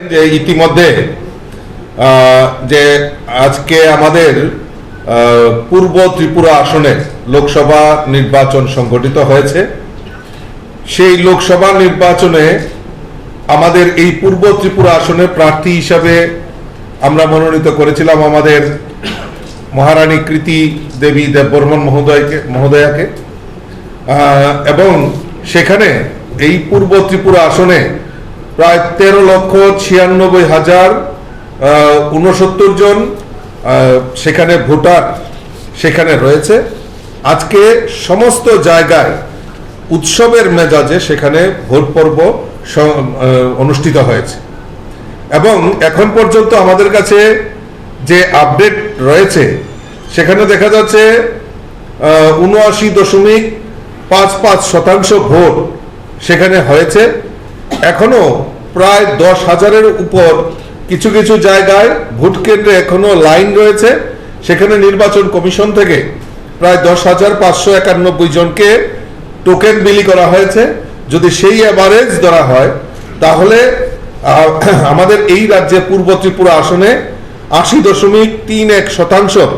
যে ইতিমধ্যে যে আজকে আমাদের পূর্ব ত্রিপুরা আসনে লোকসভা নির্বাচন সংগঠিত হয়েছে। সেই লোকসভা নির্বাচনে আমাদের এই পূর্ব ত্রিপুরা আসনে প্রার্থী হিসাবে আমরা মনোনীত করেছিলাম আমাদের মহারানী কৃতি দেবী দেববর্মন মহোদয়াকে, এবং সেখানে এই পূর্ব ত্রিপুরা আসনে প্রায় 13,96,069 জন সেখানে ভোটার সেখানে রয়েছে। আজকে সমস্ত জায়গায় উৎসবের মেজাজে সেখানে ভোট পর্ব অনুষ্ঠিত হয়েছে এবং এখন পর্যন্ত আমাদের কাছে যে আপডেট রয়েছে সেখানে দেখা যাচ্ছে 79.55% ভোট সেখানে হয়েছে। এখনো প্রায় 10,000-এর উপর কিছু কিছু জায়গায় ভোট কেন্দ্রে এখনো লাইন রয়েছে। সেখানে নির্বাচন কমিশন থেকে প্রায় 10,591 জনকে টোকেন বিলি করা হয়েছে। যদি সেই অ্যাভারেজ ধরা হয় তাহলে আমাদের এই রাজ্যে পূর্ব ত্রিপুরা আসনে 80.31%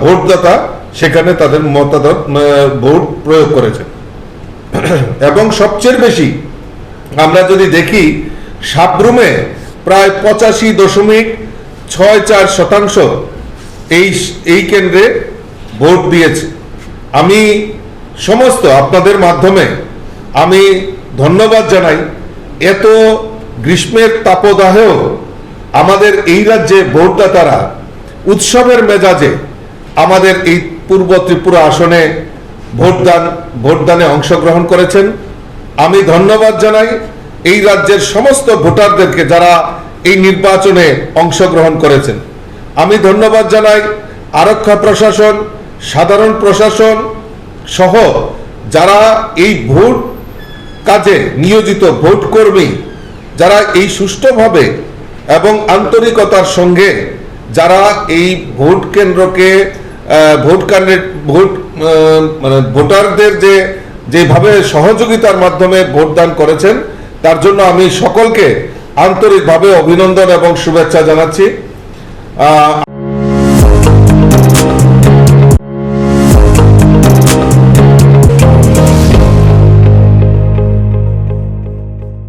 ভোটদাতা সেখানে তাদের ভোট প্রয়োগ করেছে। এবং সবচেয়ে বেশি আমরা যদি দেখি সাব্রুমে প্রায় 85.64% এই কেন্দ্রে ভোট দিয়েছে। আমি সমস্ত আপনাদের মাধ্যমে আমি ধন্যবাদ জানাই। এত গ্রীষ্মের তাপদাহেও আমাদের এই রাজ্যে ভোটদাতারা উৎসবের মেজাজে আমাদের এই পূর্ব ত্রিপুরা আসনে ভোটদানে অংশগ্রহণ করেছেন। আমি ধন্যবাদ জানাই এই রাজ্যের সমস্ত ভোটারদেরকে যারা এই নির্বাচনে অংশগ্রহণ করেছেন। আমি ধন্যবাদ জানাই আরক্ষা প্রশাসন, সাধারণ প্রশাসন সহ যারা এই ভোট কাজে নিয়োজিত ভোট কর্মী, যারা এই সুষ্ঠুভাবে এবং আন্তরিকতার সঙ্গে যারা এই ভোট কেন্দ্রকে ভোটারদের যেভাবে সহযোগিতার মাধ্যমে ভোটদান করেছেন তার জন্য আমি সকলকে আন্তরিকভাবে অভিনন্দন এবং শুভেচ্ছা জানাচ্ছি।